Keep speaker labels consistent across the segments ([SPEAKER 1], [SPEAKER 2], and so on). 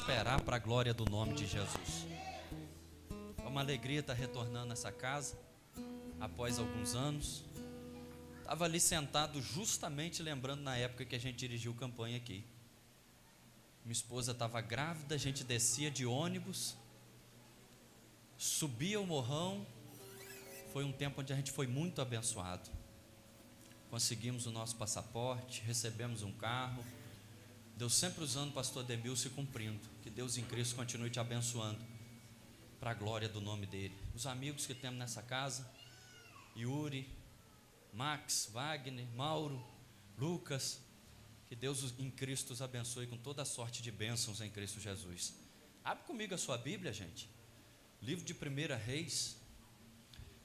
[SPEAKER 1] prosperar para a glória do nome de Jesus. É uma alegria estar retornando nessa casa após alguns anos. Estava ali sentado justamente lembrando na época que a gente dirigiu campanha aqui. Minha esposa estava grávida, a gente descia de ônibus, subia o morrão. Foi um tempo onde a gente foi muito abençoado. Conseguimos o nosso passaporte, recebemos um carro. Deus sempre usando o pastor Demilson e cumprindo. Que Deus em Cristo continue te abençoando para a glória do nome dele. Os amigos que temos nessa casa, Yuri, Max, Wagner, Mauro, Lucas, que Deus em Cristo os abençoe com toda a sorte de bênçãos em Cristo Jesus. Abre comigo a sua Bíblia, gente. Livro de 1 Reis,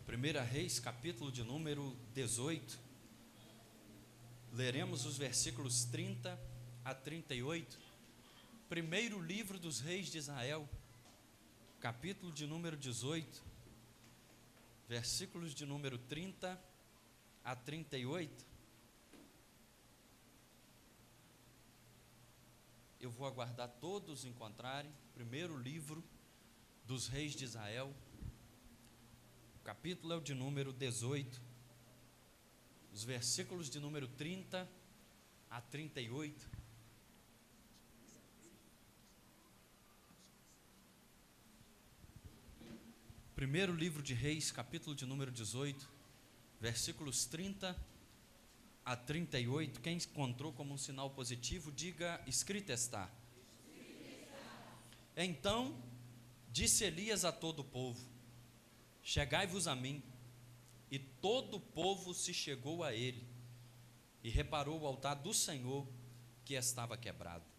[SPEAKER 1] 1 Reis, capítulo de número 18. Leremos os versículos 30 a 38. Primeiro livro dos reis de Israel, capítulo de número 18, versículos de número 30 a 38. Eu vou aguardar todos encontrarem. Primeiro livro dos reis de Israel, o capítulo é o de número 18, os versículos de número 30 a 38. Primeiro livro de Reis, capítulo de número 18, versículos 30 a 38. Quem encontrou como um sinal positivo, diga: escrito está. Então disse Elias a todo o povo: chegai-vos a mim. E todo o povo se chegou a ele, e reparou o altar do Senhor, que estava quebrado.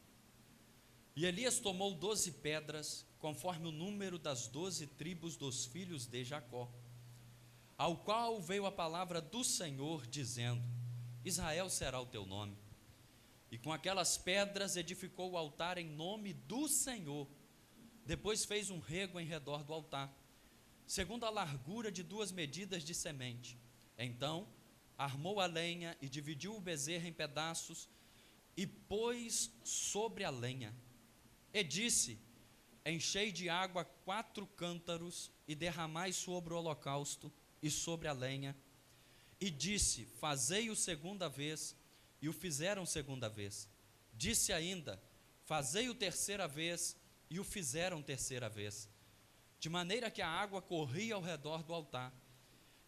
[SPEAKER 1] E Elias tomou 12 pedras, conforme o número das 12 tribos dos filhos de Jacó, ao qual veio a palavra do Senhor, dizendo: Israel será o teu nome. E com aquelas pedras edificou o altar em nome do Senhor. Depois fez um rego em redor do altar, segundo a largura de 2 medidas de semente. Então armou a lenha e dividiu o bezerro em pedaços e pôs sobre a lenha. E disse: enchei de água 4 cântaros e derramai sobre o holocausto e sobre a lenha. E disse: fazei-o segunda vez. E o fizeram segunda vez. Disse ainda: fazei-o terceira vez. E o fizeram terceira vez. De maneira que a água corria ao redor do altar,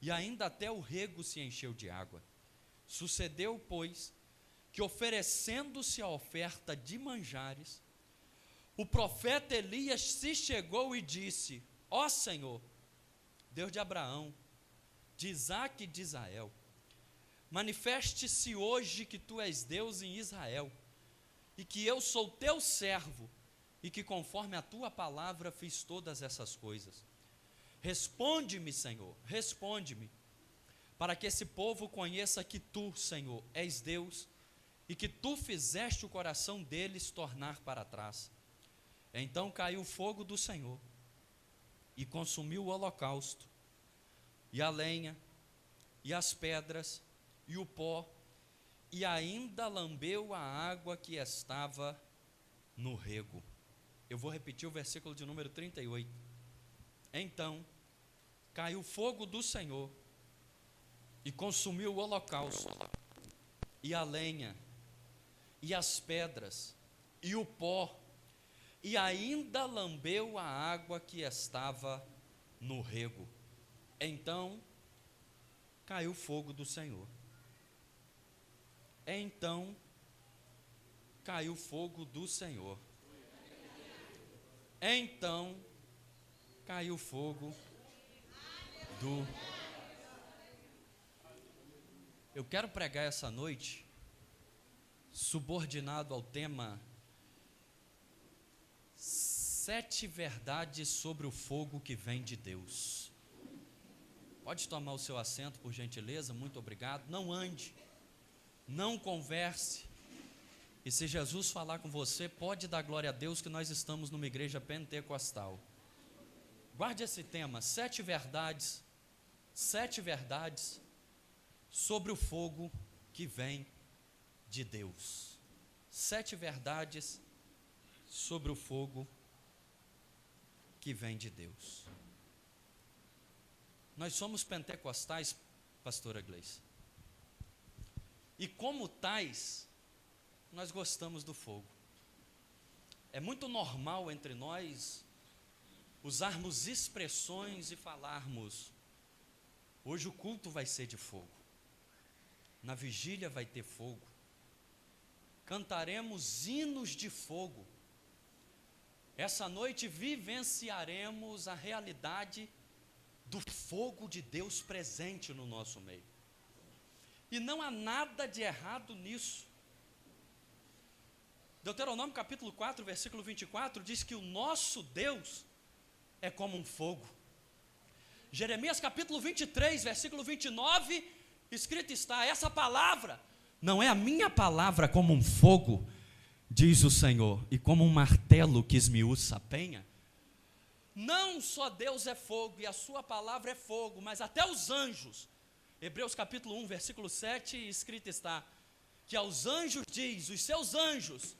[SPEAKER 1] e ainda até o rego se encheu de água. Sucedeu, pois, que oferecendo-se a oferta de manjares, o profeta Elias se chegou e disse: ó Senhor, Deus de Abraão, de Isaque e de Israel, manifeste-se hoje que tu és Deus em Israel, e que eu sou teu servo, e que conforme a tua palavra fiz todas essas coisas. Responde-me, Senhor, responde-me, para que esse povo conheça que tu, Senhor, és Deus, e que tu fizeste o coração deles tornar para trás. Então caiu o fogo do Senhor, e consumiu o holocausto, e a lenha, e as pedras, e o pó, e ainda lambeu a água que estava no rego. Eu vou repetir o versículo de número 38. Então caiu o fogo do Senhor, e consumiu o holocausto, e a lenha, e as pedras, e o pó, e ainda lambeu a água que estava no rego. Então caiu o fogo do Senhor. Então caiu o fogo do Senhor. Então caiu o fogo do... Eu quero pregar essa noite subordinado ao tema 7 verdades sobre o fogo que vem de Deus. Pode tomar o seu assento, por gentileza, muito obrigado. Não ande, não converse, e se Jesus falar com você, pode dar glória a Deus que nós estamos numa igreja pentecostal. Guarde esse tema, 7 verdades sobre o fogo que vem de Deus. 7 verdades sobre o fogo que vem de Deus. Nós somos pentecostais, pastora Gleice. E como tais, nós gostamos do fogo. É muito normal entre nós usarmos expressões e falarmos: hoje o culto vai ser de fogo, na vigília vai ter fogo, cantaremos hinos de fogo, essa noite vivenciaremos a realidade do fogo de Deus presente no nosso meio. E não há nada de errado nisso. Deuteronômio capítulo 4, versículo 24, diz que o nosso Deus é como um fogo. Jeremias capítulo 23, versículo 29, escrito está: essa palavra não é a minha palavra como um fogo, diz o Senhor, e como um martelo que esmiuça a penha. Não só Deus é fogo e a sua palavra é fogo, mas até os anjos. Hebreus capítulo 1, versículo 7, escrito está que aos anjos diz, os seus anjos,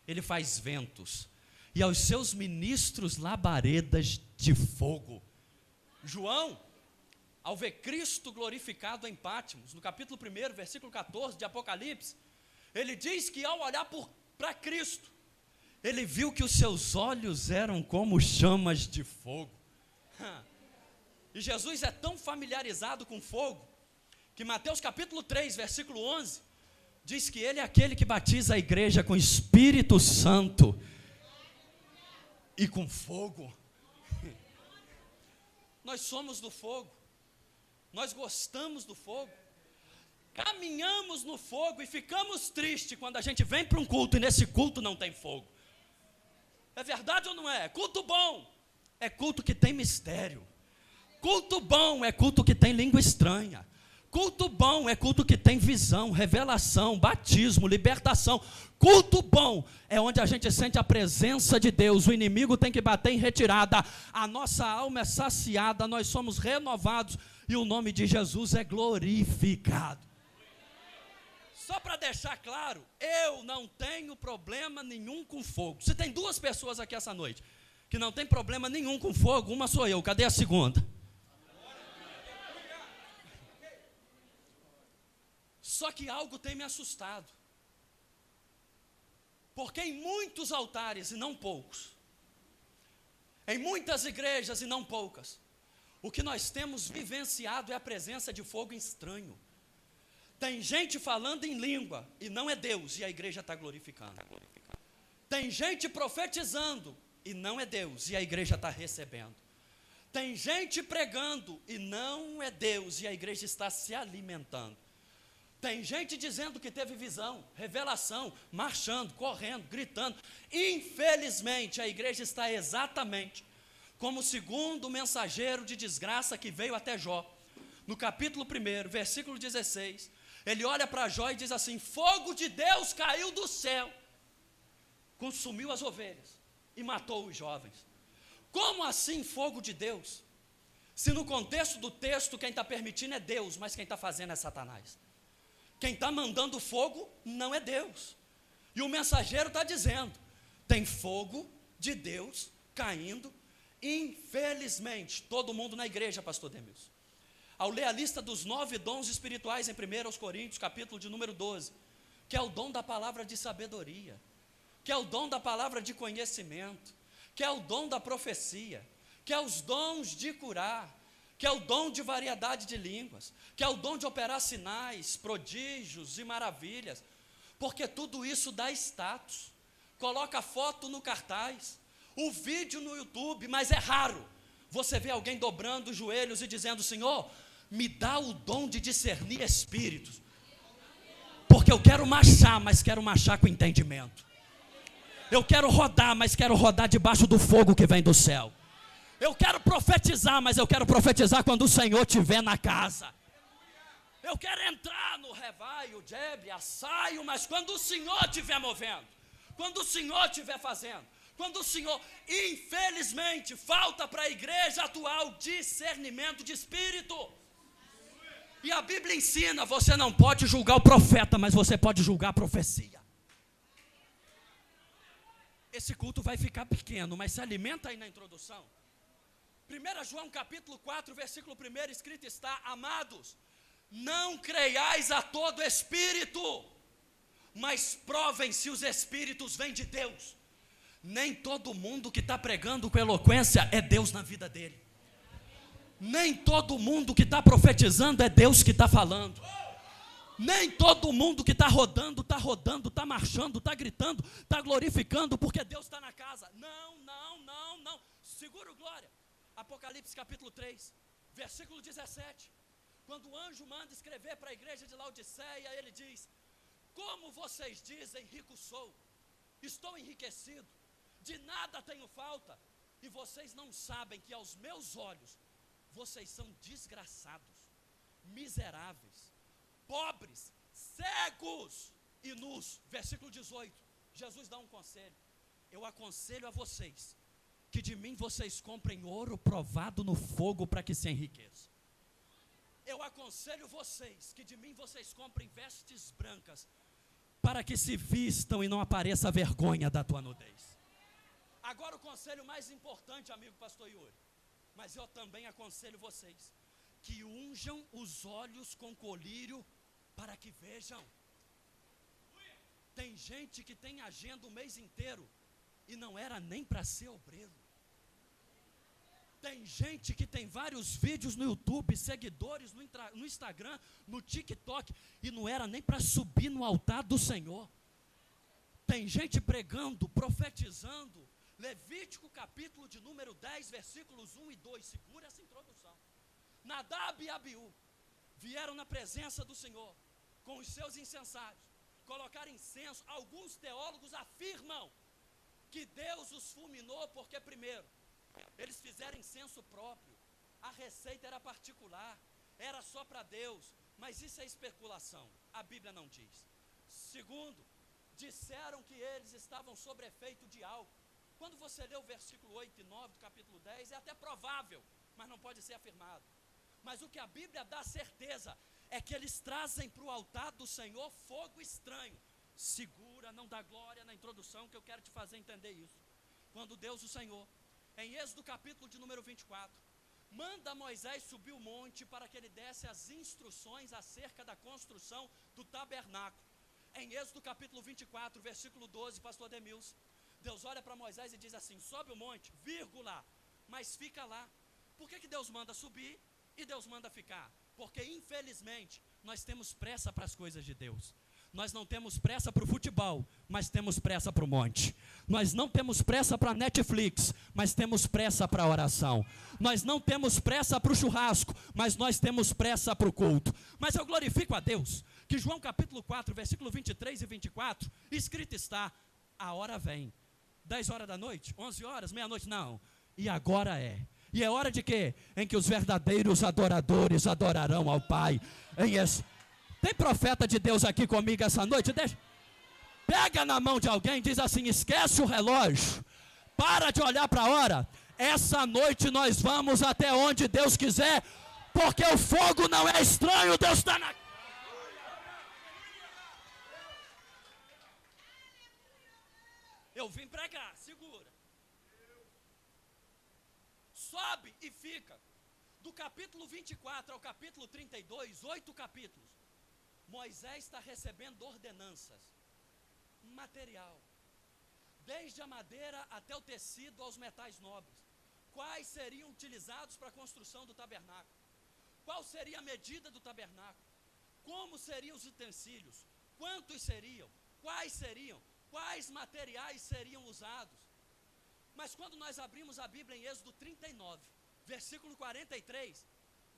[SPEAKER 1] ele faz ventos, e aos seus ministros labaredas de fogo. João, ao ver Cristo glorificado em Pátimos, no capítulo 1, versículo 14 de Apocalipse, ele diz que ao olhar para Cristo, ele viu que os seus olhos eram como chamas de fogo. E Jesus é tão familiarizado com fogo, que Mateus capítulo 3, versículo 11, diz que ele é aquele que batiza a igreja com Espírito Santo e com fogo. Nós somos do fogo, nós gostamos do fogo, caminhamos no fogo e ficamos tristes quando a gente vem para um culto e nesse culto não tem fogo. É verdade ou não é? Culto bom é culto que tem mistério, culto bom é culto que tem língua estranha, culto bom é culto que tem visão, revelação, batismo, libertação. Culto bom é onde a gente sente a presença de Deus, o inimigo tem que bater em retirada, a nossa alma é saciada, nós somos renovados e o nome de Jesus é glorificado. Só para deixar claro, eu não tenho problema nenhum com fogo. Se tem duas pessoas aqui essa noite que não tem problema nenhum com fogo, uma sou eu, cadê a segunda? Só que algo tem me assustado, porque em muitos altares e não poucos, em muitas igrejas e não poucas, o que nós temos vivenciado é a presença de fogo estranho. Tem gente falando em língua e não é Deus, e a igreja está glorificando. Tem gente profetizando e não é Deus, e a igreja está recebendo. Tem gente pregando e não é Deus, e a igreja está se alimentando. Tem gente dizendo que teve visão, revelação, marchando, correndo, gritando. Infelizmente, a igreja está exatamente como o segundo mensageiro de desgraça que veio até Jó. No capítulo 1, versículo 16, ele olha para Jó e diz assim: fogo de Deus caiu do céu, consumiu as ovelhas e matou os jovens. Como assim fogo de Deus? Se no contexto do texto quem está permitindo é Deus, mas quem está fazendo é Satanás. Quem está mandando fogo não é Deus. E o mensageiro está dizendo: tem fogo de Deus caindo. Infelizmente, todo mundo na igreja, pastor Demilson, ao ler a lista dos 9 dons espirituais em 1 Coríntios, capítulo de número 12, que é o dom da palavra de sabedoria, que é o dom da palavra de conhecimento, que é o dom da profecia, que é os dons de curar, que é o dom de variedade de línguas, que é o dom de operar sinais, prodígios e maravilhas, porque tudo isso dá status, coloca foto no cartaz, o vídeo no YouTube, mas é raro você ver alguém dobrando os joelhos e dizendo: Senhor, me dá o dom de discernir espíritos, porque eu quero marchar, mas quero marchar com entendimento. Eu quero rodar, mas quero rodar debaixo do fogo que vem do céu. Eu quero profetizar, mas eu quero profetizar quando o Senhor estiver na casa. Eu quero entrar no revaio, jebre, assaio, mas quando o Senhor estiver movendo, quando o Senhor estiver fazendo, quando o Senhor, infelizmente, falta para a igreja atual discernimento de espírito. E a Bíblia ensina: você não pode julgar o profeta, mas você pode julgar a profecia. Esse culto vai ficar pequeno, mas se alimenta aí na introdução. 1 João capítulo 4, versículo 1, escrito está: amados, não creiais a todo espírito, mas provem se os espíritos vêm de Deus. Nem todo mundo que está pregando com eloquência é Deus na vida dele. Nem todo mundo que está profetizando é Deus que está falando. Nem todo mundo que está rodando, está marchando, está gritando, está glorificando, porque Deus está na casa. Não, não, não, não. Segura o glória. Apocalipse capítulo 3, versículo 17. Quando o anjo manda escrever para a igreja de Laodiceia, ele diz: como vocês dizem, rico sou, estou enriquecido, de nada tenho falta, e vocês não sabem que aos meus olhos, vocês são desgraçados, miseráveis, pobres, cegos e nus. Versículo 18, Jesus dá um conselho: eu aconselho a vocês, que de mim vocês comprem ouro provado no fogo para que se enriqueçam. Eu aconselho vocês, que de mim vocês comprem vestes brancas, para que se vistam e não apareça a vergonha da tua nudez. Agora o conselho mais importante, amigo pastor Yuri, mas eu também aconselho vocês, que unjam os olhos com colírio, para que vejam. Tem gente que tem agenda o mês inteiro, e não era nem para ser obreiro. Tem gente que tem vários vídeos no YouTube, seguidores no Instagram, no TikTok, e não era nem para subir no altar do Senhor. Tem gente pregando, profetizando. Levítico capítulo de número 10, versículos 1 e 2, segura essa introdução. Nadab e Abiú vieram na presença do Senhor, com os seus incensários, colocaram incenso. Alguns teólogos afirmam que Deus os fulminou, porque primeiro, eles fizeram incenso próprio, a receita era particular, era só para Deus, mas isso é especulação, a Bíblia não diz. Segundo, disseram que eles estavam sob efeito de álcool. Quando você lê o versículo 8 e 9 do capítulo 10, é até provável, mas não pode ser afirmado. Mas o que a Bíblia dá certeza, é que eles trazem para o altar do Senhor fogo estranho. Segura, não dá glória na introdução, que eu quero te fazer entender isso. Quando Deus, o Senhor, em Êxodo capítulo de número 24, manda Moisés subir o monte para que ele desse as instruções acerca da construção do tabernáculo. Em Êxodo capítulo 24, versículo 12, pastor Demilson, Deus olha para Moisés e diz assim: sobe o monte, vírgula, mas fica lá. Por que Deus manda subir e Deus manda ficar? Porque infelizmente nós temos pressa para as coisas de Deus. Nós não temos pressa para o futebol, mas temos pressa para o monte. Nós não temos pressa para a Netflix, mas temos pressa para a oração. Nós não temos pressa para o churrasco, mas nós temos pressa para o culto. Mas eu glorifico a Deus, que João capítulo 4, versículo 23 e 24, escrito está: a hora vem, 10 horas da noite, 11 horas, meia-noite, não, e agora é. E é hora de quê? Em que os verdadeiros adoradores adorarão ao Pai. Tem profeta de Deus aqui comigo essa noite? Pega na mão de alguém e diz assim: esquece o relógio, para de olhar para a hora. Essa noite nós vamos até onde Deus quiser, porque o fogo não é estranho, Deus está na... Eu vim pregar, segura. Sobe e fica. Do capítulo 24 ao capítulo 32, 8 capítulos, Moisés está recebendo ordenanças, material, desde a madeira até o tecido aos metais nobres. Quais seriam utilizados para a construção do tabernáculo? Qual seria a medida do tabernáculo? Como seriam os utensílios? Quantos seriam? Quais seriam? Quais materiais seriam usados? Mas quando nós abrimos a Bíblia em Êxodo 39, versículo 43,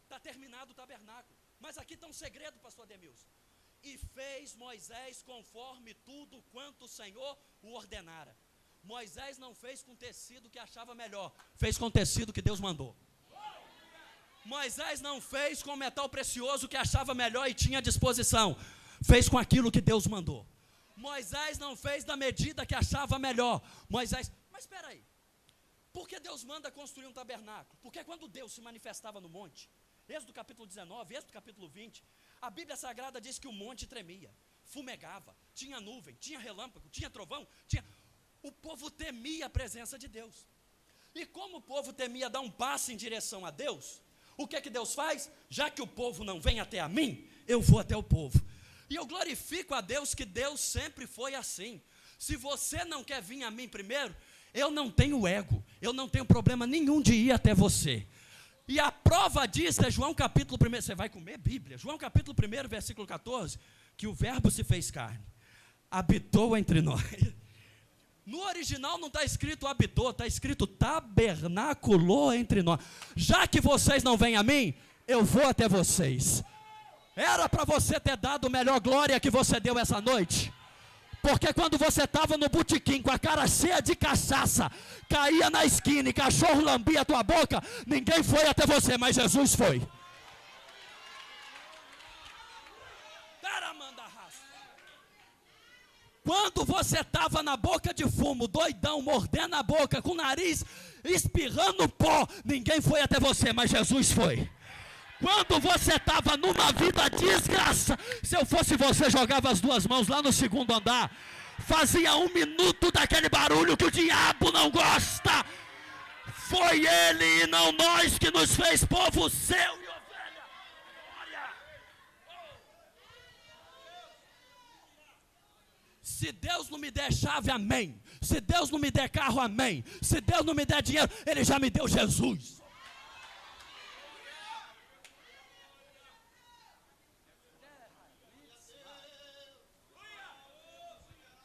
[SPEAKER 1] está terminado o tabernáculo. Mas aqui está um segredo, pastor Ademilson. E fez Moisés conforme tudo quanto o Senhor o ordenara. Moisés não fez com tecido que achava melhor, fez com tecido que Deus mandou. Moisés não fez com metal precioso que achava melhor e tinha disposição, fez com aquilo que Deus mandou. Moisés não fez da medida que achava melhor. Mas espera aí, por que Deus manda construir um tabernáculo? Porque quando Deus se manifestava no monte, Êxodo capítulo 19, Êxodo capítulo 20, a Bíblia Sagrada diz que o monte tremia, fumegava, tinha nuvem, tinha relâmpago, tinha trovão, O povo temia a presença de Deus. E como o povo temia dar um passo em direção a Deus, o que é que Deus faz? Já que o povo não vem até a mim, eu vou até o povo. E eu glorifico a Deus que Deus sempre foi assim. Se você não quer vir a mim primeiro, eu não tenho ego, eu não tenho problema nenhum de ir até você. E a prova disso é João capítulo 1, você vai comer Bíblia, João capítulo 1, versículo 14, que o verbo se fez carne, habitou entre nós. No original não está escrito habitou, está escrito tabernaculou entre nós. Já que vocês não vêm a mim, eu vou até vocês. Era para você ter dado a melhor glória que você deu essa noite. Porque quando você estava no botequim com a cara cheia de cachaça, caía na esquina e cachorro lambia a tua boca, ninguém foi até você, mas Jesus foi. Quando você estava na boca de fumo, doidão, mordendo a boca, com o nariz espirrando pó, ninguém foi até você, mas Jesus foi. Quando você estava numa vida desgraça, se eu fosse você, jogava as duas mãos lá no segundo andar, fazia 1 minuto daquele barulho que o diabo não gosta. Foi ele e não nós que nos fez povo seu e ovelha. Olha. Se Deus não me der chave, amém. Se Deus não me der carro, amém. Se Deus não me der dinheiro, Ele já me deu Jesus.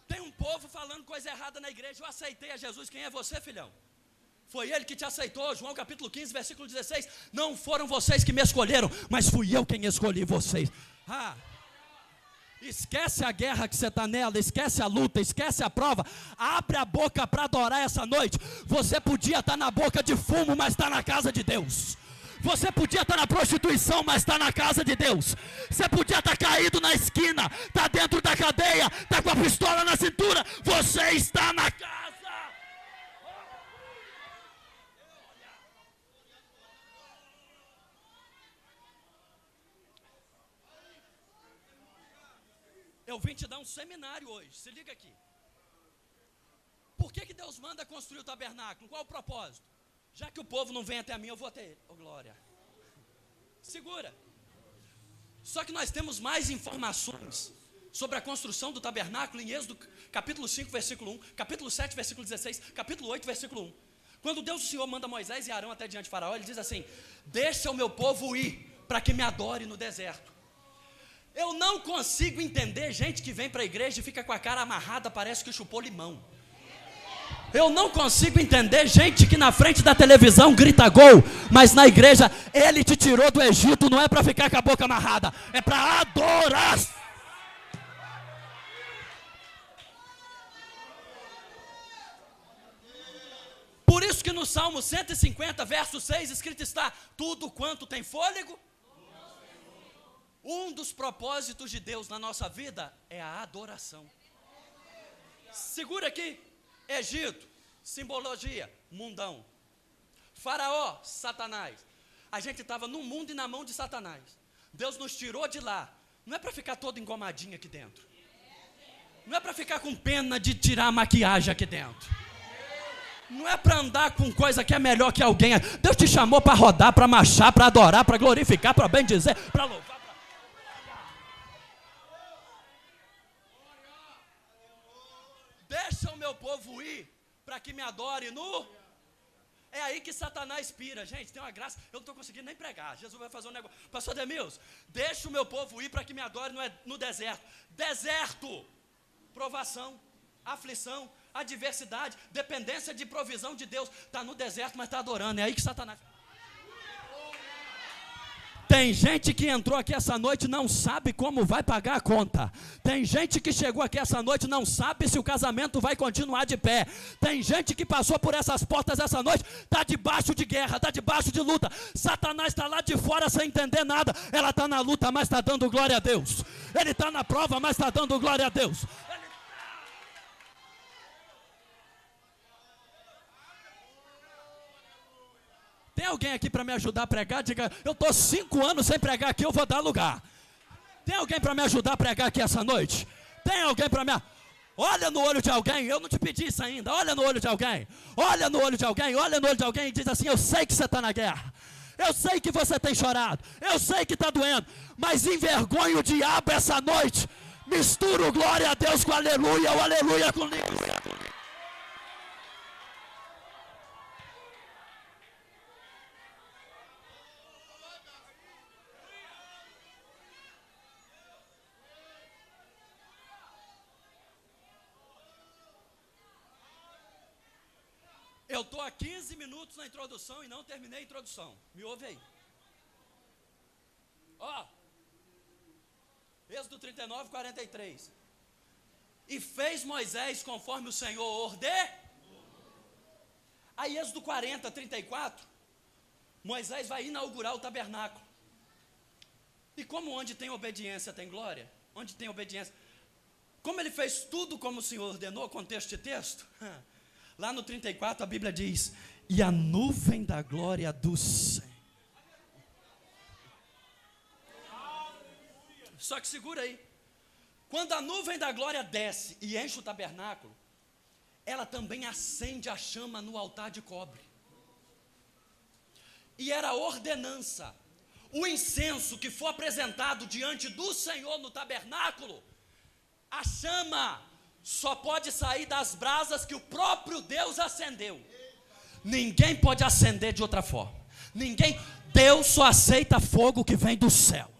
[SPEAKER 1] Tem um povo falando coisa errada na igreja. Eu aceitei a Jesus. Quem é você, filhão? Foi Ele que te aceitou. João capítulo 15, versículo 16. Não foram vocês que me escolheram, mas fui eu quem escolhi vocês. Esquece a guerra que você está nela, esquece a luta, esquece a prova. Abre a boca para adorar essa noite. Você podia estar na boca de fumo, mas está na casa de Deus. Você podia estar na prostituição, mas está na casa de Deus. Você podia estar caído na esquina, está dentro da cadeia, está com a pistola na cintura. Você está na casa. Eu vim te dar um seminário hoje, se liga aqui. Por que Deus manda construir o tabernáculo? Qual o propósito? Já que o povo não vem até a mim, eu vou até ele. Oh, glória. Segura. Só que nós temos mais informações sobre a construção do tabernáculo em Êxodo capítulo 5, versículo 1, capítulo 7, versículo 16, capítulo 8, versículo 1. Quando Deus, o Senhor, manda Moisés e Arão até diante de Faraó, Ele diz assim: deixa o meu povo ir, para que me adore no deserto. Eu não consigo entender gente que vem para a igreja e fica com a cara amarrada, parece que chupou limão. Eu não consigo entender gente que na frente da televisão grita gol, mas na igreja Ele te tirou do Egito, não é para ficar com a boca amarrada, é para adorar. Por isso que no Salmo 150, verso 6, escrito está: tudo quanto tem fôlego. Um dos propósitos de Deus na nossa vida é a adoração. Segura aqui. Egito, simbologia, mundão. Faraó, Satanás. A gente estava no mundo e na mão de Satanás. Deus nos tirou de lá. Não é para ficar todo engomadinho aqui dentro. Não é para ficar com pena de tirar a maquiagem aqui dentro. Não é para andar com coisa que é melhor que alguém. Deus te chamou para rodar, para marchar, para adorar, para glorificar, para bendizer, para louvar. Deixa o meu povo ir, para que me adore no... É aí que Satanás pira. Gente, tem uma graça, eu não estou conseguindo nem pregar. Jesus vai fazer um negócio. Pastor Demilson, deixa o meu povo ir, para que me adore no deserto. Deserto, provação, aflição, adversidade, dependência de provisão de Deus. Está no deserto, mas está adorando. É aí que Satanás... Tem gente que entrou aqui essa noite e não sabe como vai pagar a conta. Tem gente que chegou aqui essa noite e não sabe se o casamento vai continuar de pé. Tem gente que passou por essas portas essa noite, está debaixo de guerra, está debaixo de luta. Satanás está lá de fora sem entender nada. Ela está na luta, mas está dando glória a Deus. Ele está na prova, mas está dando glória a Deus. Tem alguém aqui para me ajudar a pregar? Diga, eu estou 5 anos sem pregar aqui, eu vou dar lugar. Tem alguém para me ajudar a pregar aqui essa noite? Tem alguém para me... Olha no olho de alguém, eu não te pedi isso ainda. Olha no olho de alguém, olha no olho de alguém, olha no olho de alguém e diz assim: eu sei que você está na guerra, eu sei que você tem chorado, eu sei que está doendo, mas envergonha o diabo essa noite. Mistura o glória a Deus com aleluia, o aleluia com língua. Eu estou há 15 minutos na introdução e não terminei a introdução. Me ouve aí. Ó, Êxodo 39, 43. E fez Moisés conforme o Senhor ordenou. Aí Êxodo 40, 34. Moisés vai inaugurar o tabernáculo. E como onde tem obediência tem glória? Onde tem obediência? Como ele fez tudo como o Senhor ordenou, contexto de texto? Lá no 34 a Bíblia diz: e a nuvem da glória do Senhor. Só que segura aí. Quando a nuvem da glória desce e enche o tabernáculo, ela também acende a chama no altar de cobre. E era a ordenança, o incenso que foi apresentado diante do Senhor no tabernáculo, a chama só pode sair das brasas que o próprio Deus acendeu. Ninguém pode acender de outra forma. Deus só aceita fogo que vem do céu.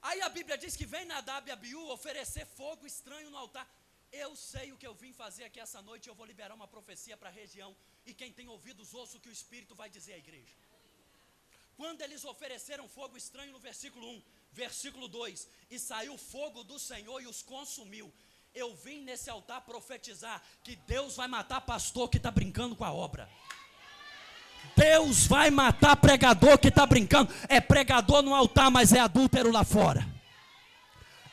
[SPEAKER 1] Aí a Bíblia diz que vem Nadab e Abiú oferecer fogo estranho no altar. Eu sei o que eu vim fazer aqui essa noite. Eu vou liberar uma profecia para a região. E quem tem ouvidos, ouça o que o Espírito vai dizer à igreja. Quando eles ofereceram fogo estranho no versículo 1, versículo 2, e saiu fogo do Senhor e os consumiu. Eu vim nesse altar profetizar que Deus vai matar pastor que está brincando com a obra. Deus vai matar pregador que está brincando. É pregador no altar, mas é adúltero lá fora.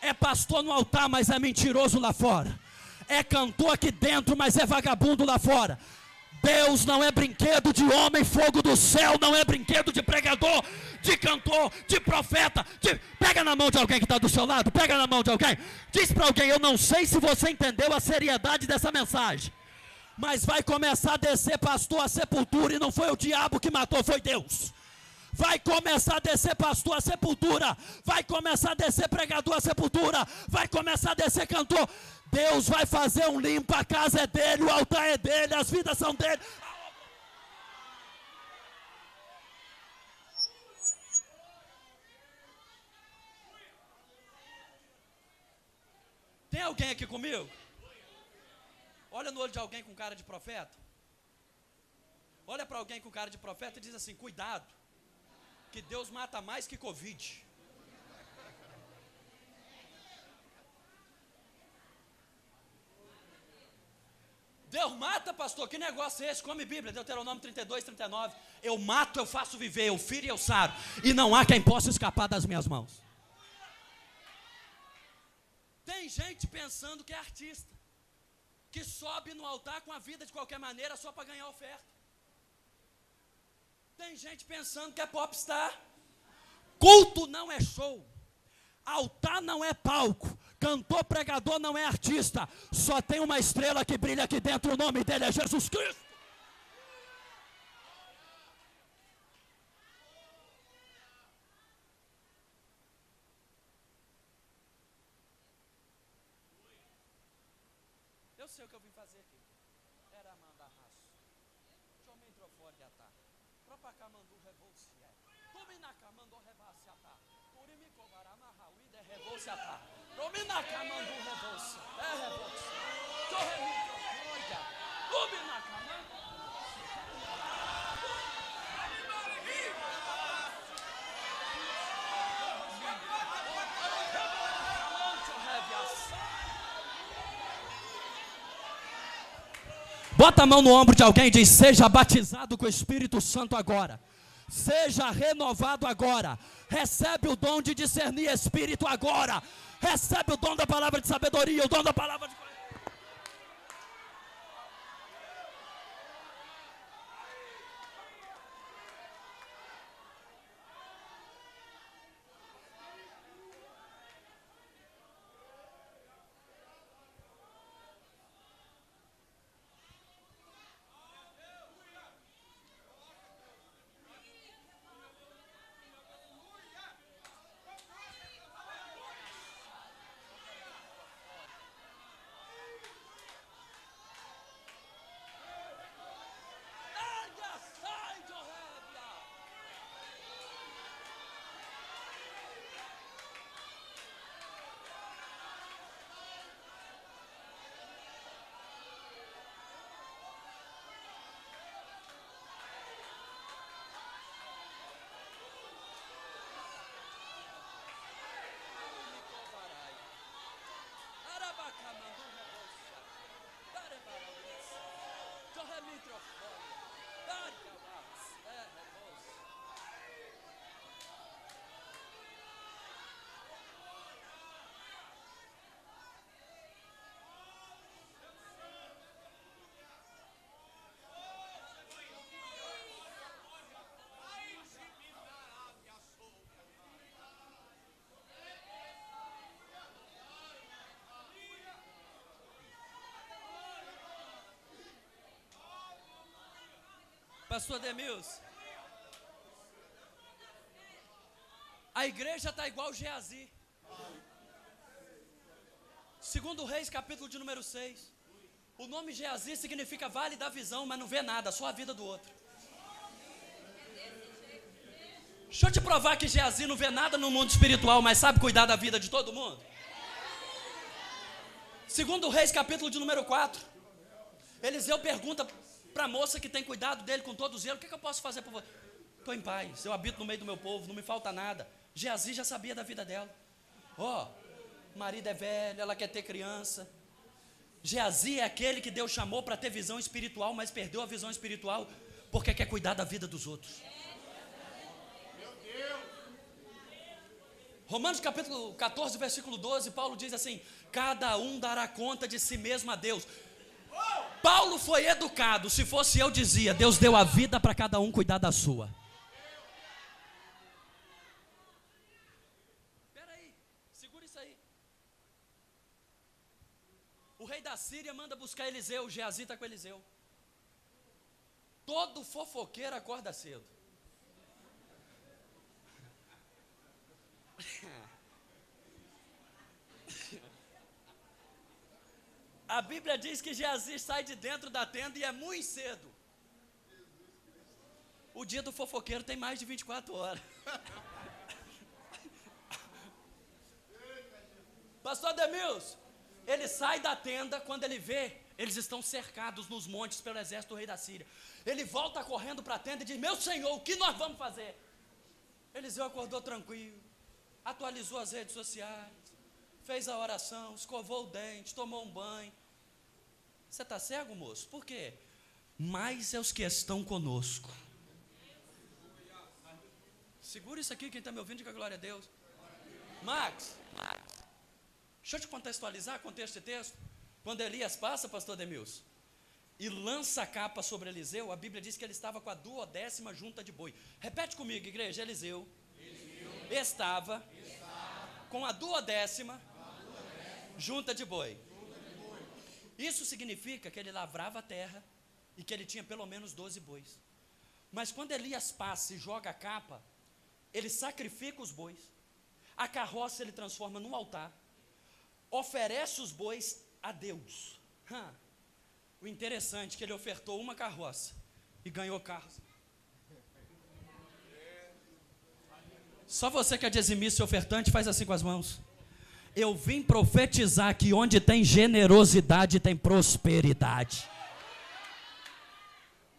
[SPEAKER 1] É pastor no altar, mas é mentiroso lá fora. É cantor aqui dentro, mas é vagabundo lá fora. Deus não é brinquedo de homem, fogo do céu não é brinquedo de pregador, de cantor, de profeta. Pega na mão de alguém que está do seu lado, pega na mão de alguém. Diz para alguém: eu não sei se você entendeu a seriedade dessa mensagem, mas vai começar a descer pastor a sepultura, e não foi o diabo que matou, foi Deus. Vai começar a descer pastor a sepultura, vai começar a descer pregador a sepultura, vai começar a descer cantor. Deus vai fazer um limpo, a casa é dele, o altar é dele, as vidas são dele. Tem alguém aqui comigo? Olha no olho de alguém com cara de profeta. Olha para alguém com cara de profeta e diz assim: cuidado, que Deus mata mais que Covid. Deus mata, pastor, que negócio é esse? Come Bíblia, Deuteronômio 32, 39. Eu mato, eu faço viver, eu firo e eu saro, e não há quem possa escapar das minhas mãos. Tem gente pensando que é artista, que sobe no altar com a vida de qualquer maneira só para ganhar oferta. Tem gente pensando que é popstar. Culto não é show, altar não é palco, cantor, pregador não é artista. Só tem uma estrela que brilha aqui dentro, o nome dele é Jesus Cristo. Eu sei o que eu vim fazer aqui. Era mandar raço. Jomem trofó de atar. Propacá mandou revolciar. Dominacá mandou revaciatar. Turimico varamahaui de revolciatar. Dominacá mandou revolciar. É revolciar. Torremico florja. Dominacá mandou. Bota a mão no ombro de alguém e diz: seja batizado com o Espírito Santo agora. Seja renovado agora. Recebe o dom de discernir espírito agora. Recebe o dom da palavra de sabedoria, o dom da palavra de... Pastor Demilson, a igreja está igual Geazi. Segundo Reis, capítulo de número 6. O nome Geazi significa vale da visão, mas não vê nada, só a vida do outro. Deixa eu te provar que Geazi não vê nada no mundo espiritual, mas sabe cuidar da vida de todo mundo. Segundo Reis, capítulo de número 4. Eliseu pergunta para a moça que tem cuidado dele com todo zelo: o que eu posso fazer por você? Estou em paz, eu habito no meio do meu povo, não me falta nada. Geazi já sabia da vida dela. Marido é velho, ela quer ter criança. Geazi é aquele que Deus chamou para ter visão espiritual, mas perdeu a visão espiritual porque quer cuidar da vida dos outros. Romanos capítulo 14, versículo 12, Paulo diz assim: cada um dará conta de si mesmo a Deus. Paulo foi educado. Se fosse eu, dizia: Deus deu a vida para cada um cuidar da sua. Espera aí, segura isso aí. O rei da Síria manda buscar Eliseu. Geazi está com Eliseu. Todo fofoqueiro acorda cedo. A Bíblia diz que Geazi sai de dentro da tenda e é muito cedo. O dia do fofoqueiro tem mais de 24 horas. Pastor Demilson, ele sai da tenda quando ele vê, eles estão cercados nos montes pelo exército do rei da Síria. Ele volta correndo para a tenda e diz: meu senhor, o que nós vamos fazer? Eliseu acordou tranquilo, atualizou as redes sociais, fez a oração, escovou o dente, tomou um banho. Você está cego, moço? Por quê? Mais é os que estão conosco. Segura isso aqui, quem está me ouvindo, diga glória a Deus. Max, deixa eu te contextualizar, contexto de texto. Quando Elias passa, pastor Demilson, e lança a capa sobre Eliseu, a Bíblia diz que ele estava com a 12ª junta de boi. Repete comigo, igreja. Eliseu estava com a 12ª junta de boi. Isso significa que ele lavrava a terra e que ele tinha pelo menos 12 bois. Mas quando Elias passa e joga a capa, ele sacrifica os bois. A carroça ele transforma num altar. Oferece os bois a Deus. O interessante é que ele ofertou uma carroça e ganhou carros. Só você que é dizimista e ofertante faz assim com as mãos. Eu vim profetizar que onde tem generosidade tem prosperidade.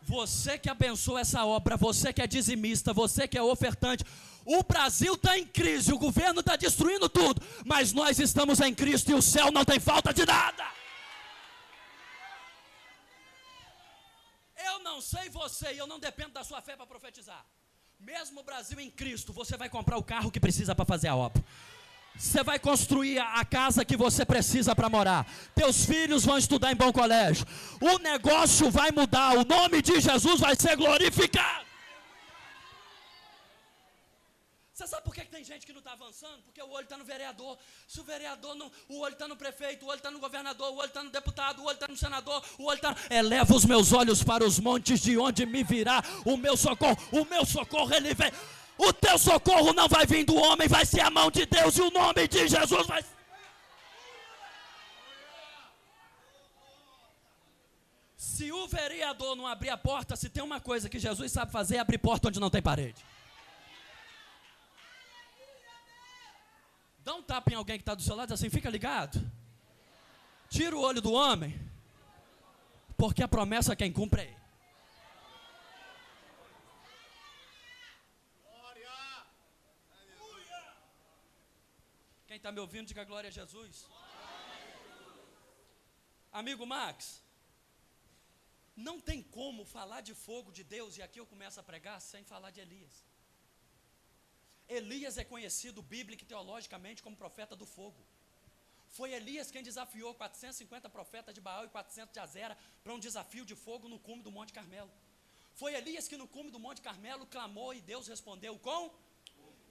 [SPEAKER 1] Você que abençoa essa obra, você que é dizimista, você que é ofertante. O Brasil está em crise, o governo está destruindo tudo, mas nós estamos em Cristo e o céu não tem falta de nada. Eu não sei você e eu não dependo da sua fé para profetizar. Mesmo o Brasil em Cristo, você vai comprar o carro que precisa para fazer a obra. Você vai construir a casa que você precisa para morar. Teus filhos vão estudar em bom colégio. O negócio vai mudar. O nome de Jesus vai ser glorificado. Você sabe por que tem gente que não está avançando? Porque o olho está no vereador. Se o vereador não, o olho está no prefeito, o olho está no governador, o olho está no deputado, o olho está no senador, o olho está... Eleva os meus olhos para os montes, de onde me virá o meu socorro. O meu socorro, ele vem. O teu socorro não vai vir do homem, vai ser a mão de Deus e o nome de Jesus vai... Se o vereador não abrir a porta, se tem uma coisa que Jesus sabe fazer, é abrir porta onde não tem parede. Dá um tapa em alguém que está do seu lado e diz assim: fica ligado. Tira o olho do homem, porque a promessa quem cumpre é ele. Quem está me ouvindo, diga glória a Jesus. Amigo Max, não tem como falar de fogo de Deus, e aqui eu começo a pregar, sem falar de Elias. Elias é conhecido bíblico e teologicamente como profeta do fogo. Foi Elias quem desafiou 450 profetas de Baal e 400 de Azera para um desafio de fogo no cume do Monte Carmelo. Foi Elias que no cume do Monte Carmelo clamou e Deus respondeu com...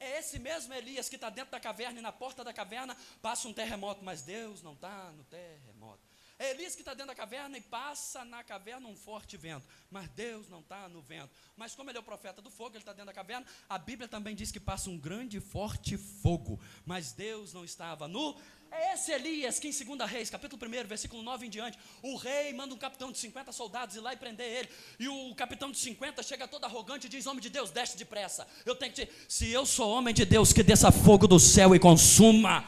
[SPEAKER 1] É esse mesmo Elias que está dentro da caverna e na porta da caverna passa um terremoto, mas Deus não está no terremoto. É Elias que está dentro da caverna e passa na caverna um forte vento. Mas Deus não está no vento. Mas como ele é o profeta do fogo, ele está dentro da caverna. A Bíblia também diz que passa um grande e forte fogo. Mas Deus não estava no... É esse Elias que em 2 Reis, capítulo 1, versículo 9 em diante, o rei manda um capitão de 50 soldados ir lá e prender ele. E o capitão de 50 chega todo arrogante e diz: homem de Deus, desce depressa. Eu tenho que te... Se eu sou homem de Deus, que desça fogo do céu e consuma.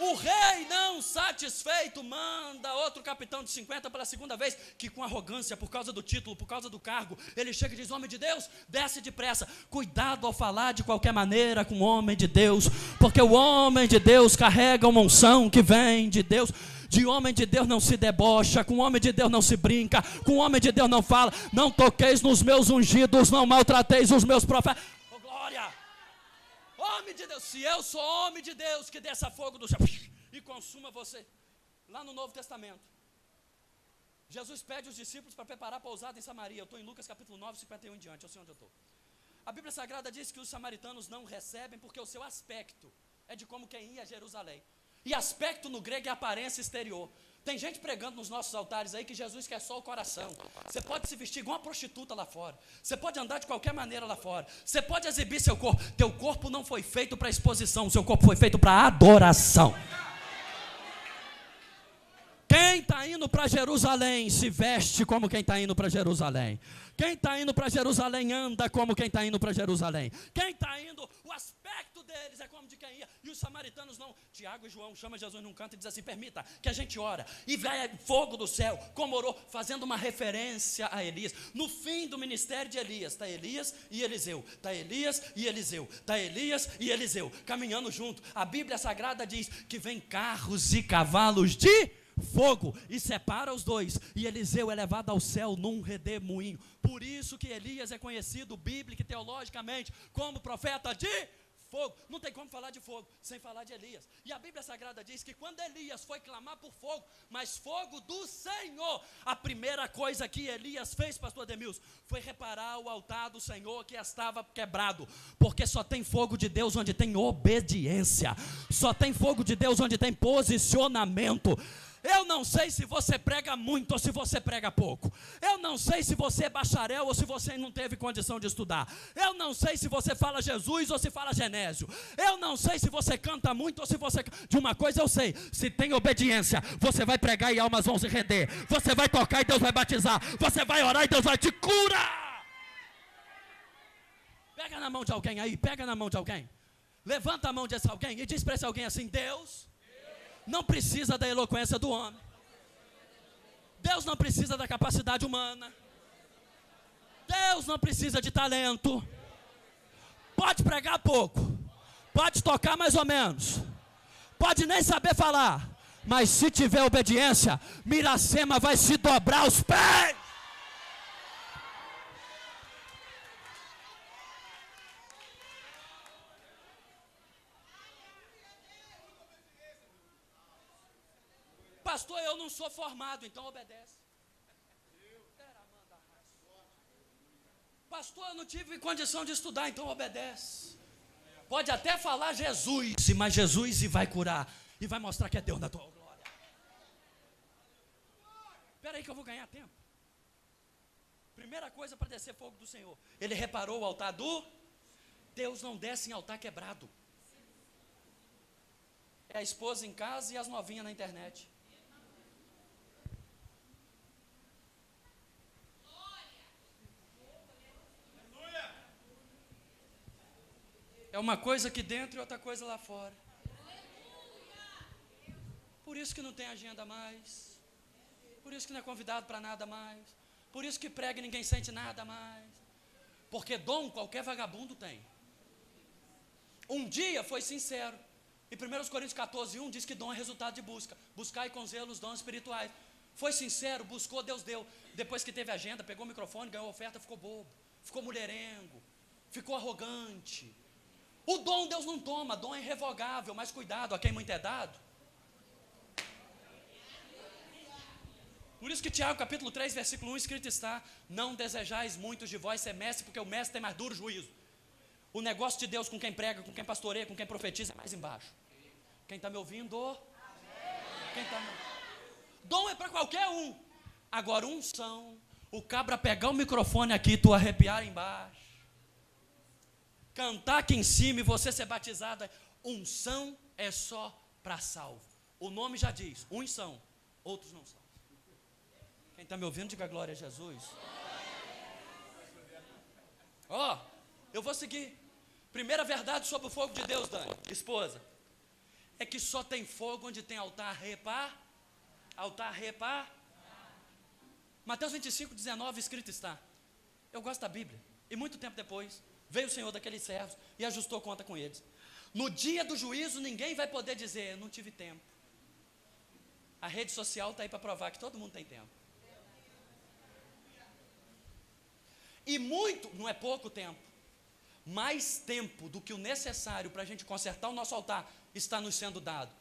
[SPEAKER 1] O rei, não satisfeito, manda outro capitão de 50 pela segunda vez, que com arrogância, por causa do título, por causa do cargo, ele chega e diz: homem de Deus, desce depressa. Cuidado ao falar de qualquer maneira com o homem de Deus, porque o homem de Deus carrega uma unção que vem de Deus. De homem de Deus não se debocha, com homem de Deus não se brinca, com homem de Deus não fala. Não toqueis nos meus ungidos, não maltrateis os meus profetas. Oh, glória! Homem de Deus, se eu sou homem de Deus, que desça fogo do céu e consuma você. Lá no Novo Testamento, Jesus pede os discípulos para preparar a pousada em Samaria. Eu estou em Lucas capítulo 9, 51 em diante, eu sei onde eu estou. A Bíblia Sagrada diz que os samaritanos não recebem porque o seu aspecto é de como quem ia a Jerusalém. E aspecto no grego é aparência exterior. Tem gente pregando nos nossos altares aí que Jesus quer só o coração. Você pode se vestir igual uma prostituta lá fora. Você pode andar de qualquer maneira lá fora. Você pode exibir seu corpo. Teu corpo não foi feito para exposição. Seu corpo foi feito para adoração. Quem está indo para Jerusalém se veste como quem está indo para Jerusalém. Quem está indo para Jerusalém anda como quem está indo para Jerusalém. Quem está indo, o aspecto deles é como de quem ia. E os samaritanos não. Tiago e João chamam Jesus num canto e diz assim: permita que a gente ora. E vai fogo do céu, como orou, fazendo uma referência a Elias. No fim do ministério de Elias, está Elias e Eliseu. Está Elias e Eliseu. Está Elias e Eliseu, caminhando junto. A Bíblia Sagrada diz que vem carros e cavalos de fogo e separa os dois, e Eliseu é levado ao céu num redemoinho. Por isso que Elias é conhecido bíblico e teologicamente como profeta de fogo. Não tem como falar de fogo sem falar de Elias. E a Bíblia Sagrada diz que quando Elias foi clamar por fogo, mas fogo do Senhor, a primeira coisa que Elias fez, pastor Ademilson, foi reparar o altar do Senhor que estava quebrado. Porque só tem fogo de Deus onde tem obediência. Só tem fogo de Deus onde tem posicionamento. Eu não sei se você prega muito ou se você prega pouco. Eu não sei se você é bacharel ou se você não teve condição de estudar. Eu não sei se você fala Jesus ou se fala Genésio. Eu não sei se você canta muito ou se você... De uma coisa eu sei: se tem obediência, você vai pregar e almas vão se render. Você vai tocar e Deus vai batizar. Você vai orar e Deus vai te curar. Pega na mão de alguém aí, pega na mão de alguém. Levanta a mão desse alguém e diz para esse alguém assim: Deus não precisa da eloquência do homem. Deus não precisa da capacidade humana. Deus não precisa de talento. Pode pregar pouco, pode tocar mais ou menos, pode nem saber falar, mas se tiver obediência, Miracema vai se dobrar aos pés. Pastor, eu não sou formado, então obedece. Pastor, eu não tive condição de estudar, então obedece. Pode até falar Jesus, mas Jesus vai curar e vai mostrar que é Deus na tua glória. Espera aí que eu vou ganhar tempo. Primeira coisa para descer fogo do Senhor: ele reparou o altar do... Deus não desce em altar quebrado. É a esposa em casa e as novinhas na internet. É uma coisa aqui dentro e outra coisa lá fora. Por isso que não tem agenda mais. Por isso que não é convidado para nada mais. Por isso que prega e ninguém sente nada mais. Porque dom qualquer vagabundo tem. Um dia foi sincero. E 1 Coríntios 14:1 diz que dom é resultado de busca. Buscai com zelo os dons espirituais. Foi sincero, buscou, Deus deu. Depois que teve agenda, pegou o microfone, ganhou a oferta, ficou bobo. Ficou mulherengo. Ficou arrogante. O dom Deus não toma, dom é irrevogável, mas cuidado, a quem muito é dado. Por isso que Tiago capítulo 3, versículo 1 escrito está: não desejais muitos de vós ser mestre, porque o mestre tem mais duro juízo. O negócio de Deus com quem prega, com quem pastoreia, com quem profetiza é mais embaixo. Quem está me ouvindo? Quem está me... Dom é para qualquer um. Agora, unção, o cabra pegar o microfone aqui, tu arrepiar embaixo, cantar aqui em cima e você ser batizado, unção é só para salvo. O nome já diz, uns são, outros não são. Quem está me ouvindo, diga glória a Jesus. Ó, eu vou seguir. Primeira verdade sobre o fogo de Deus, Dani, esposa, é que só tem fogo onde tem altar repar. Mateus 25, 19, escrito está. Eu gosto da Bíblia. E muito tempo depois, veio o Senhor daqueles servos e ajustou conta com eles. No dia do juízo, ninguém vai poder dizer, não tive tempo. A rede social está aí para provar que todo mundo tem tempo. E muito, não é pouco tempo, mais tempo do que o necessário para a gente consertar o nosso altar está nos sendo dado.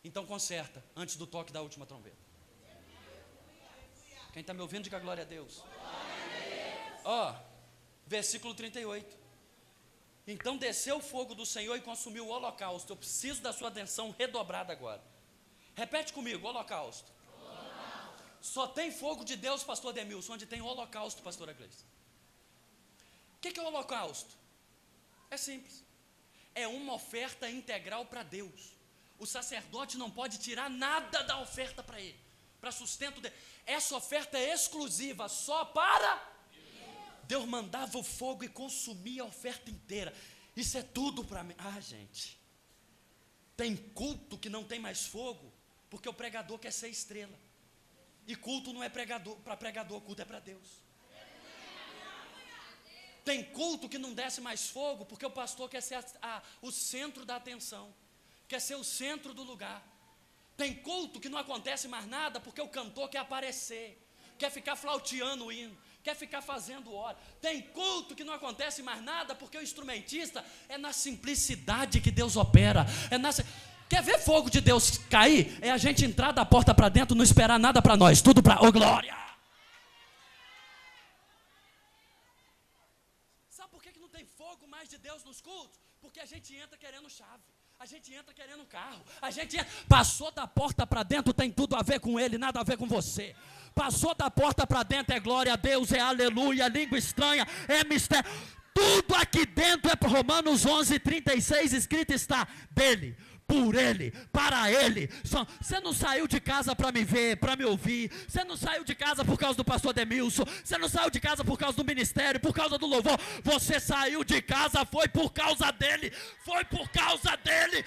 [SPEAKER 1] Então conserta, antes do toque da última trombeta. Quem está me ouvindo, diga glória a Deus. Ó, versículo 38. Então desceu o fogo do Senhor e consumiu o holocausto. Eu preciso da sua atenção redobrada agora. Repete comigo, holocausto. Só tem fogo de Deus, pastor Demilson, onde tem holocausto, pastora Gleice. O que é o holocausto? É simples. É uma oferta integral para Deus. O sacerdote não pode tirar nada da oferta para ele, para sustento dele. Essa oferta é exclusiva só para Deus. Mandava o fogo e consumia a oferta inteira. Isso é tudo para mim. Ah, gente, tem culto que não tem mais fogo, porque o pregador quer ser estrela. E culto não é para pregador, culto é para Deus. Tem culto que não desce mais fogo, porque o pastor quer ser o centro da atenção, quer ser o centro do lugar. Tem culto que não acontece mais nada, porque o cantor quer aparecer, quer ficar flauteando o hino, quer ficar fazendo hora. Tem culto que não acontece mais nada, porque o instrumentista é na simplicidade que Deus opera. Quer ver fogo de Deus cair? É a gente entrar da porta para dentro, não esperar nada para nós, tudo para, oh glória! Sabe por que não tem fogo mais de Deus nos cultos? Porque a gente entra querendo chave, a gente entra querendo carro, passou da porta para dentro, tem tudo a ver com ele, nada a ver com você. Passou da porta para dentro, é glória a Deus, é aleluia, língua estranha, é mistério. Tudo aqui dentro é Romanos 11, 36, escrito está, dele, por ele, para ele. Você não saiu de casa para me ver, para me ouvir. Você não saiu de casa por causa do pastor Demilson. Você não saiu de casa por causa do ministério, por causa do louvor. Você saiu de casa, foi por causa dele. Foi por causa dele.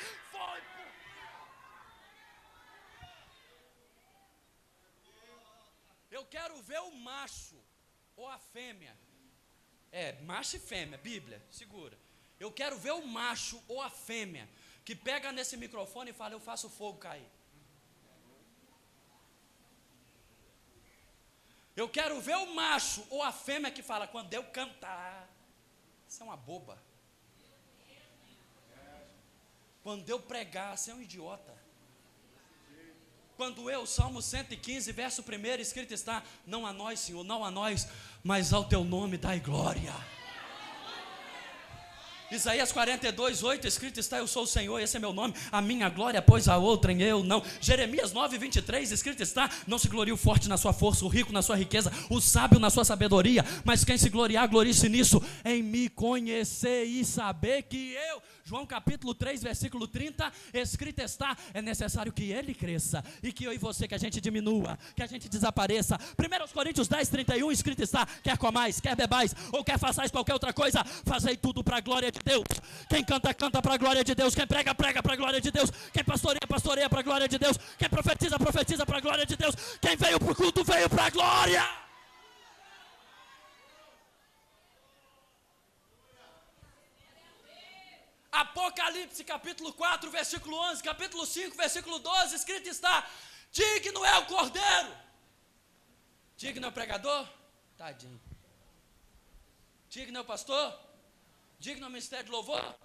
[SPEAKER 1] Eu quero ver o macho ou a fêmea. Macho e fêmea, Bíblia, segura. Eu quero ver o macho ou a fêmea que pega nesse microfone e fala, eu faço o fogo cair. Eu quero ver o macho ou a fêmea que fala, quando eu cantar, você é uma boba. Quando eu pregar, você é um idiota. Quando Salmo 115, verso 1, escrito está, não a nós, Senhor, não a nós, mas ao teu nome dai glória. Isaías 42, 8, escrito está, eu sou o Senhor, esse é meu nome, a minha glória, pois a outra em eu não. Jeremias 9, 23, escrito está, não se glorie o forte na sua força, o rico na sua riqueza, o sábio na sua sabedoria, mas quem se gloriar, glorie-se nisso, em me conhecer e saber que eu. João capítulo 3, versículo 30, escrito está, é necessário que ele cresça, e que eu e você, que a gente diminua, que a gente desapareça. 1 Coríntios 10, 31, escrito está, quer comais, quer bebais, ou quer façais qualquer outra coisa, fazei tudo para a glória de Deus. Quem canta, canta para a glória de Deus. Quem prega, prega para a glória de Deus. Quem pastoreia, pastoreia para a glória de Deus. Quem profetiza, profetiza para a glória de Deus. Quem veio para o culto, veio para a glória. Apocalipse capítulo 4, versículo 11, capítulo 5, versículo 12, escrito está, digno é o cordeiro. Digno é o pregador? Tadinho. Digno é o pastor? Digno é o ministério de louvor?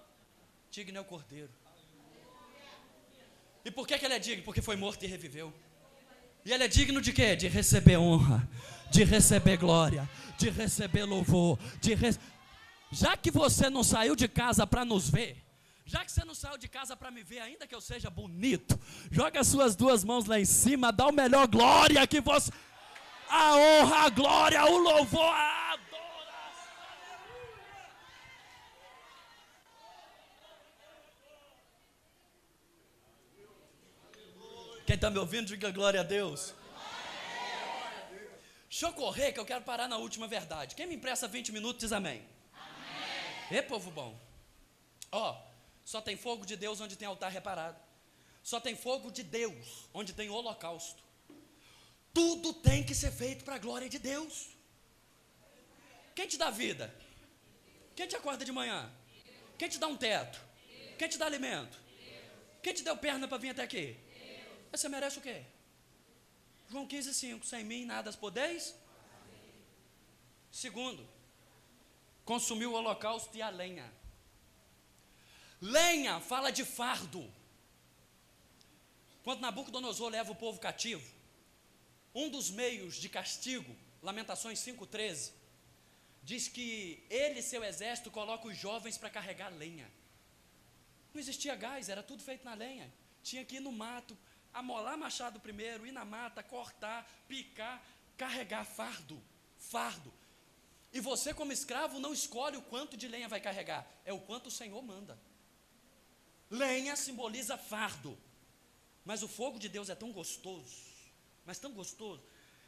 [SPEAKER 1] Digno é o cordeiro. E por que ele é digno? Porque foi morto e reviveu. E ele é digno de quê? De receber honra, de receber glória, de receber louvor, Já que você não saiu de casa para nos ver, Já que você não saiu de casa para me ver, ainda que eu seja bonito, joga as suas duas mãos lá em cima, dá o melhor glória que você... A honra, a glória, o louvor, a adoração. Quem está me ouvindo, diga glória a Deus. Deixa eu correr que eu quero parar na última verdade. Quem me empresta 20 minutos diz amém. Amém. Povo bom. Só tem fogo de Deus onde tem altar reparado. Só tem fogo de Deus onde tem holocausto. Tudo tem que ser feito para a glória de Deus. Quem te dá vida? Quem te acorda de manhã? Quem te dá um teto? Quem te dá alimento? Quem te deu perna para vir até aqui? Você merece o quê? João 15:5, sem mim nada podeis. Segundo, consumiu o holocausto e a lenha. Lenha fala de fardo. Quando Nabucodonosor leva o povo cativo, um dos meios de castigo, Lamentações 5:13, diz que ele e seu exército colocam os jovens para carregar lenha. Não existia gás, era tudo feito na lenha. Tinha que ir no mato, amolar machado primeiro, ir na mata, cortar, picar, carregar fardo. E você, como escravo, não escolhe o quanto de lenha vai carregar, é o quanto o Senhor manda. Lenha simboliza fardo. Mas o fogo de Deus é tão gostoso, mas tão gostoso.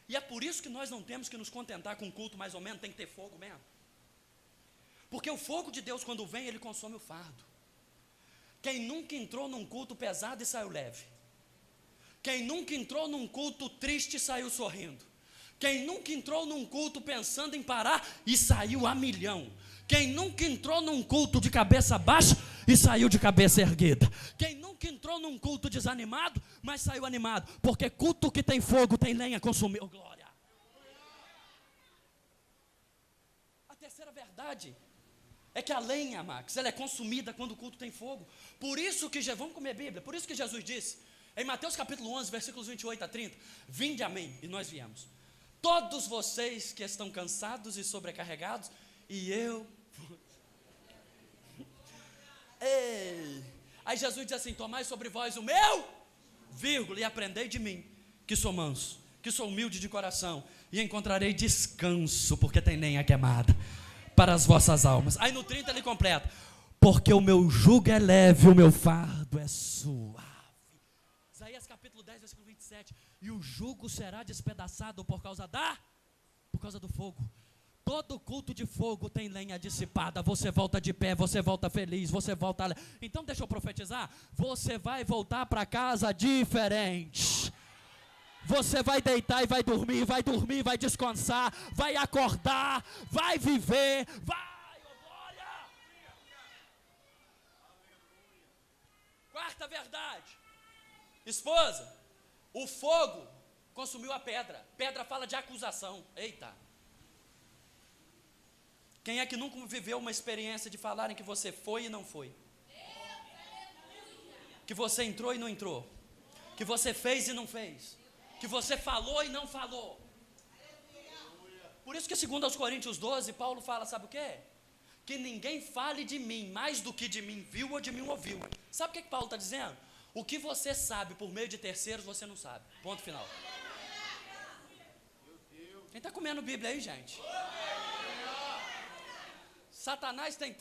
[SPEAKER 1] E é por isso que nós não temos que nos contentar com um culto mais ou menos, tem que ter fogo mesmo. Porque o fogo de Deus, quando vem, ele consome o fardo. Quem nunca entrou num culto pesado e saiu leve? Quem nunca entrou num culto triste e saiu sorrindo? Quem nunca entrou num culto pensando em parar e saiu a milhão? Quem nunca entrou num culto de cabeça baixa e saiu de cabeça erguida? Quem nunca entrou num culto desanimado, mas saiu animado? Porque culto que tem fogo, tem lenha consumir. Oh, glória! A terceira verdade é que a lenha, Max, ela é consumida quando o culto tem fogo. Por isso que, vamos comer Bíblia, por isso que Jesus disse, em Mateus capítulo 11, versículos 28 a 30, vinde a mim, e nós viemos. Todos vocês que estão cansados e sobrecarregados, e eu... Ei. Aí Jesus diz assim, tomai sobre vós o meu, e aprendei de mim, que sou manso, que sou humilde de coração, e encontrarei descanso, porque tem lenha queimada, para as vossas almas. Aí no 30 ele completa, porque o meu jugo é leve, o meu fardo é suave. Isaías capítulo 10, versículo 27, e o jugo será despedaçado por causa do fogo. Todo culto de fogo tem lenha dissipada. Você volta de pé, você volta feliz, você volta... Então deixa eu profetizar, você vai voltar para casa diferente. Você vai deitar e vai dormir, vai descansar, vai acordar, vai viver, vai, oh glória! Quarta verdade, esposa, o fogo consumiu a pedra. Pedra fala de acusação. Eita! Quem é que nunca viveu uma experiência de falarem que você foi e não foi? Que você entrou e não entrou? Que você fez e não fez? Que você falou e não falou? Por isso que segundo aos Coríntios 12, Paulo fala, sabe o quê? Que ninguém fale de mim mais do que de mim viu ou de mim ouviu. Sabe o que Paulo está dizendo? O que você sabe por meio de terceiros, você não sabe. Ponto final. Quem está comendo Bíblia aí, gente? Satanás tem